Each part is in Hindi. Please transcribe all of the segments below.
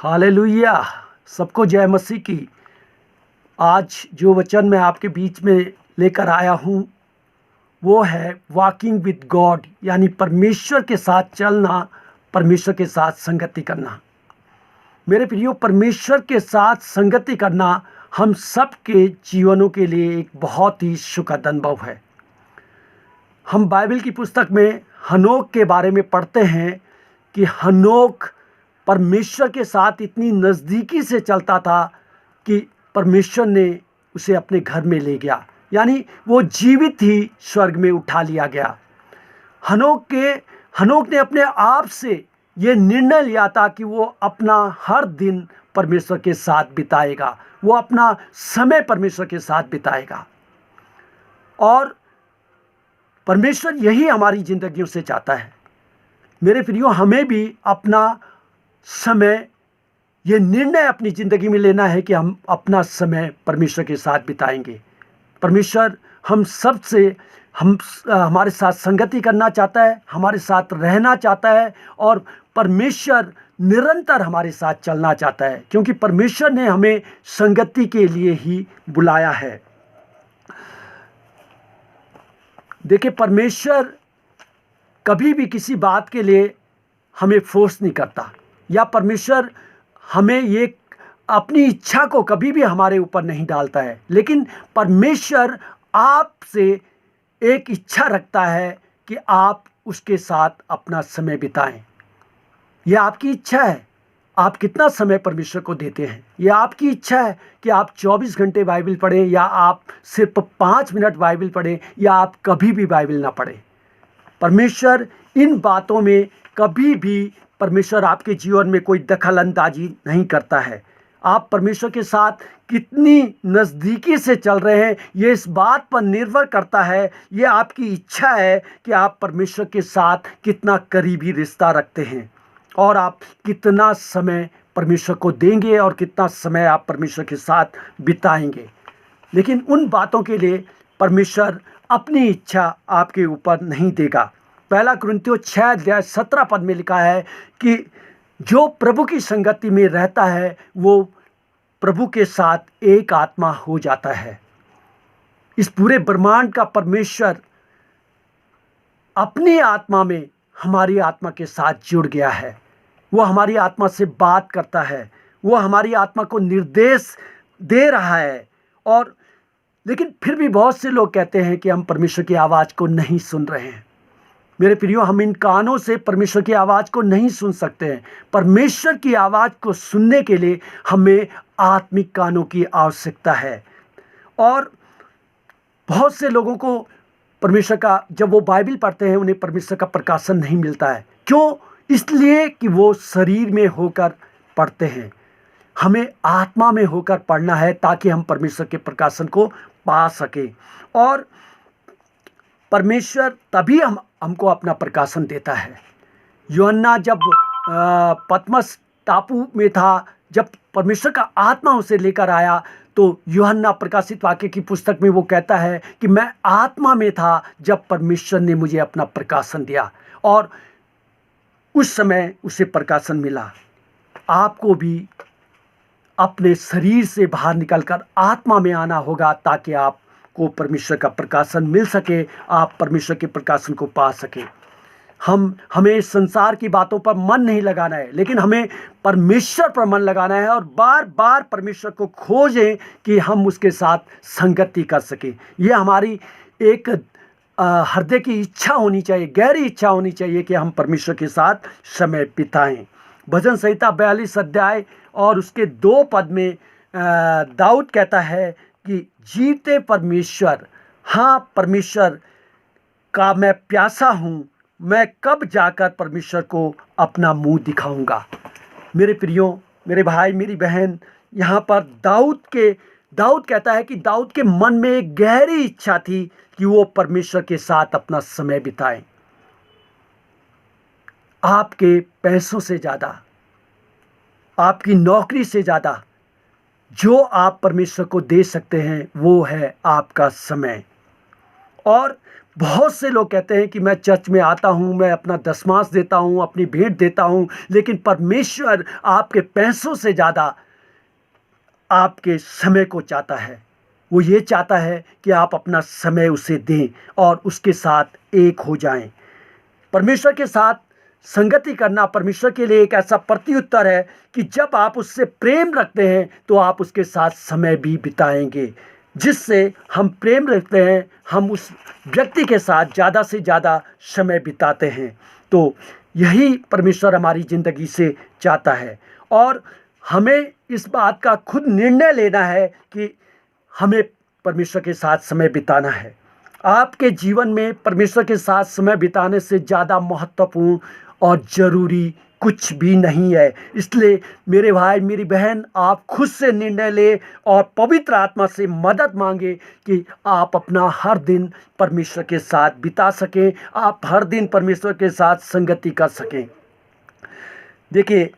हालेलुया। सबको जय मसीह की। आज जो वचन मैं आपके बीच में लेकर आया हूँ वो है वॉकिंग विद गॉड, यानी परमेश्वर के साथ चलना, परमेश्वर के साथ संगति करना। मेरे प्रियो, परमेश्वर के साथ संगति करना हम सब के जीवनों के लिए एक बहुत ही सुखद अनुभव है। हम बाइबल की पुस्तक में हनोक के बारे में पढ़ते हैं कि हनोक परमेश्वर के साथ इतनी नज़दीकी से चलता था कि परमेश्वर ने उसे अपने घर में ले गया, यानी वो जीवित ही स्वर्ग में उठा लिया गया। हनोक ने अपने आप से ये निर्णय लिया था कि वो अपना हर दिन परमेश्वर के साथ बिताएगा, वो अपना समय परमेश्वर के साथ बिताएगा। और परमेश्वर यही हमारी जिंदगियों से चाहता है। मेरे प्रियो, हमें भी अपना समय, ये निर्णय अपनी ज़िंदगी में लेना है कि हम अपना समय परमेश्वर के साथ बिताएंगे। परमेश्वर हमारे साथ संगति करना चाहता है, हमारे साथ रहना चाहता है, और परमेश्वर निरंतर हमारे साथ चलना चाहता है, क्योंकि परमेश्वर ने हमें संगति के लिए ही बुलाया है। देखिए, परमेश्वर कभी भी किसी बात के लिए हमें फोर्स नहीं करता, या परमेश्वर हमें ये अपनी इच्छा को कभी भी हमारे ऊपर नहीं डालता है। लेकिन परमेश्वर आपसे एक इच्छा रखता है कि आप उसके साथ अपना समय बिताएं। यह आपकी इच्छा है। आप कितना समय परमेश्वर को देते हैं, यह आपकी इच्छा है कि आप 24 घंटे बाइबल पढ़ें, या आप सिर्फ 5 मिनट बाइबल पढ़ें, या आप कभी भी बाइबल ना पढ़ें। परमेश्वर इन बातों में कभी भी परमेश्वर आपके जीवन में कोई दखल अंदाजी नहीं करता है। आप परमेश्वर के साथ कितनी नज़दीकी से चल रहे हैं, ये इस बात पर निर्भर करता है। ये आपकी इच्छा है कि आप परमेश्वर के साथ कितना करीबी रिश्ता रखते हैं, और आप कितना समय परमेश्वर को देंगे, और कितना समय आप परमेश्वर के साथ बिताएंगे। लेकिन उन बातों के लिए परमेश्वर अपनी इच्छा आपके ऊपर नहीं देगा। 1 कुरिन्थियों 6:17 में लिखा है कि जो प्रभु की संगति में रहता है वो प्रभु के साथ एक आत्मा हो जाता है। इस पूरे ब्रह्मांड का परमेश्वर अपनी आत्मा में हमारी आत्मा के साथ जुड़ गया है। वो हमारी आत्मा से बात करता है, वो हमारी आत्मा को निर्देश दे रहा है। और लेकिन फिर भी बहुत से लोग कहते हैं कि हम परमेश्वर की आवाज़ को नहीं सुन रहे हैं। मेरे प्रियो, हम इन कानों से परमेश्वर की आवाज़ को नहीं सुन सकते हैं। परमेश्वर की आवाज़ को सुनने के लिए हमें आत्मिक कानों की आवश्यकता है। और बहुत से लोगों को परमेश्वर का, जब वो बाइबल पढ़ते हैं, उन्हें परमेश्वर का प्रकाशन नहीं मिलता है। क्यों? इसलिए कि वो शरीर में होकर पढ़ते हैं। हमें आत्मा में होकर पढ़ना है ताकि हम परमेश्वर के प्रकाशन को पा सकें। और परमेश्वर तभी हमको अपना प्रकाशन देता है। यूहन्ना जब पतमस टापू में था, जब परमेश्वर का आत्मा उसे लेकर आया, तो यूहन्ना प्रकाशित वाक्य की पुस्तक में वो कहता है कि मैं आत्मा में था जब परमेश्वर ने मुझे अपना प्रकाशन दिया, और उस समय उसे प्रकाशन मिला। आपको भी अपने शरीर से बाहर निकलकर आत्मा में आना होगा ताकि आपको परमेश्वर का प्रकाशन मिल सके, आप परमेश्वर के प्रकाशन को पा सके। हमें संसार की बातों पर मन नहीं लगाना है, लेकिन हमें परमेश्वर पर मन लगाना है, और बार बार परमेश्वर को खोजें कि हम उसके साथ संगति कर सकें। ये हमारी एक हृदय की इच्छा होनी चाहिए, गहरी इच्छा होनी चाहिए कि हम परमेश्वर के साथ समय बिताएं। भजन संहिता 42 अध्याय और उसके 2 पद में दाऊद कहता है कि जीते परमेश्वर, हाँ परमेश्वर का मैं प्यासा हूँ, मैं कब जाकर परमेश्वर को अपना मुंह दिखाऊंगा। मेरे प्रियो, मेरे भाई, मेरी बहन, यहाँ पर दाऊद कहता है कि दाऊद के मन में एक गहरी इच्छा थी कि वो परमेश्वर के साथ अपना समय बिताए। आपके पैसों से ज़्यादा, आपकी नौकरी से ज़्यादा जो आप परमेश्वर को दे सकते हैं वो है आपका समय। और बहुत से लोग कहते हैं कि मैं चर्च में आता हूँ, मैं अपना दशमांश देता हूँ, अपनी भेंट देता हूँ, लेकिन परमेश्वर आपके पैसों से ज़्यादा आपके समय को चाहता है। वो ये चाहता है कि आप अपना समय उसे दें और उसके साथ एक हो जाएं। परमेश्वर के साथ संगति करना परमेश्वर के लिए एक ऐसा प्रत्युत्तर है कि जब आप उससे प्रेम रखते हैं तो आप उसके साथ समय भी बिताएंगे। जिससे हम प्रेम रखते हैं, हम उस व्यक्ति के साथ ज़्यादा से ज़्यादा समय बिताते हैं। तो यही परमेश्वर हमारी ज़िंदगी से चाहता है और हमें इस बात का खुद निर्णय लेना है कि हमें परमेश्वर के साथ समय बिताना है। आपके जीवन में परमेश्वर के साथ समय बिताने से ज़्यादा महत्वपूर्ण और ज़रूरी कुछ भी नहीं है। इसलिए मेरे भाई मेरी बहन, आप खुद से निर्णय लें और पवित्र आत्मा से मदद मांगे कि आप अपना हर दिन परमेश्वर के साथ बिता सकें, आप हर दिन परमेश्वर के साथ संगति कर सकें। देखिए,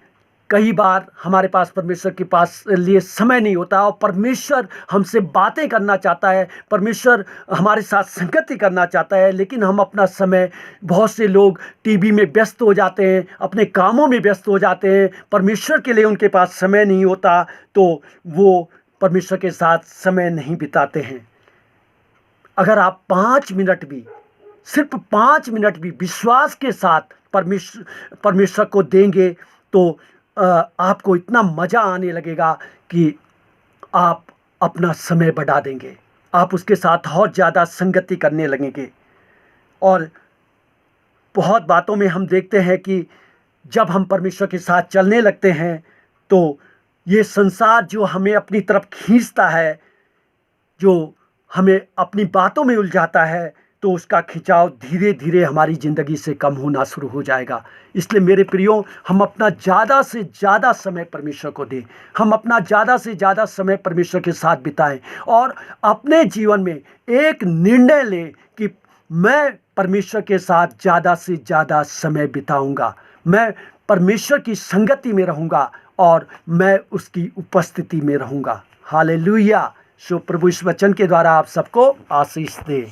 कई बार हमारे पास परमेश्वर के पास लिए समय नहीं होता और परमेश्वर हमसे बातें करना चाहता है, परमेश्वर हमारे साथ संगति करना चाहता है, लेकिन हम अपना समय, बहुत से लोग टीवी में व्यस्त हो जाते हैं, अपने कामों में व्यस्त हो जाते हैं, परमेश्वर के लिए उनके पास समय नहीं होता, तो वो परमेश्वर के साथ समय नहीं बिताते हैं। अगर आप 5 मिनट भी, सिर्फ 5 मिनट भी विश्वास के साथ परमेश्वर को देंगे तो आपको इतना मज़ा आने लगेगा कि आप अपना समय बढ़ा देंगे, आप उसके साथ और ज़्यादा संगति करने लगेंगे। और बहुत बातों में हम देखते हैं कि जब हम परमेश्वर के साथ चलने लगते हैं तो ये संसार जो हमें अपनी तरफ खींचता है, जो हमें अपनी बातों में उलझाता है, तो उसका खिंचाव धीरे धीरे हमारी ज़िंदगी से कम होना शुरू हो जाएगा। इसलिए मेरे प्रियो, हम अपना ज़्यादा से ज़्यादा समय परमेश्वर को दें, हम अपना ज़्यादा से ज़्यादा समय परमेश्वर के साथ बिताएं और अपने जीवन में एक निर्णय लें कि मैं परमेश्वर के साथ ज़्यादा से ज़्यादा समय बिताऊंगा, मैं परमेश्वर की संगति में रहूंगा और मैं उसकी उपस्थिति में रहूंगा। हालेलुया। सो प्रभु इस वचन के द्वारा आप सबको आशीष दे।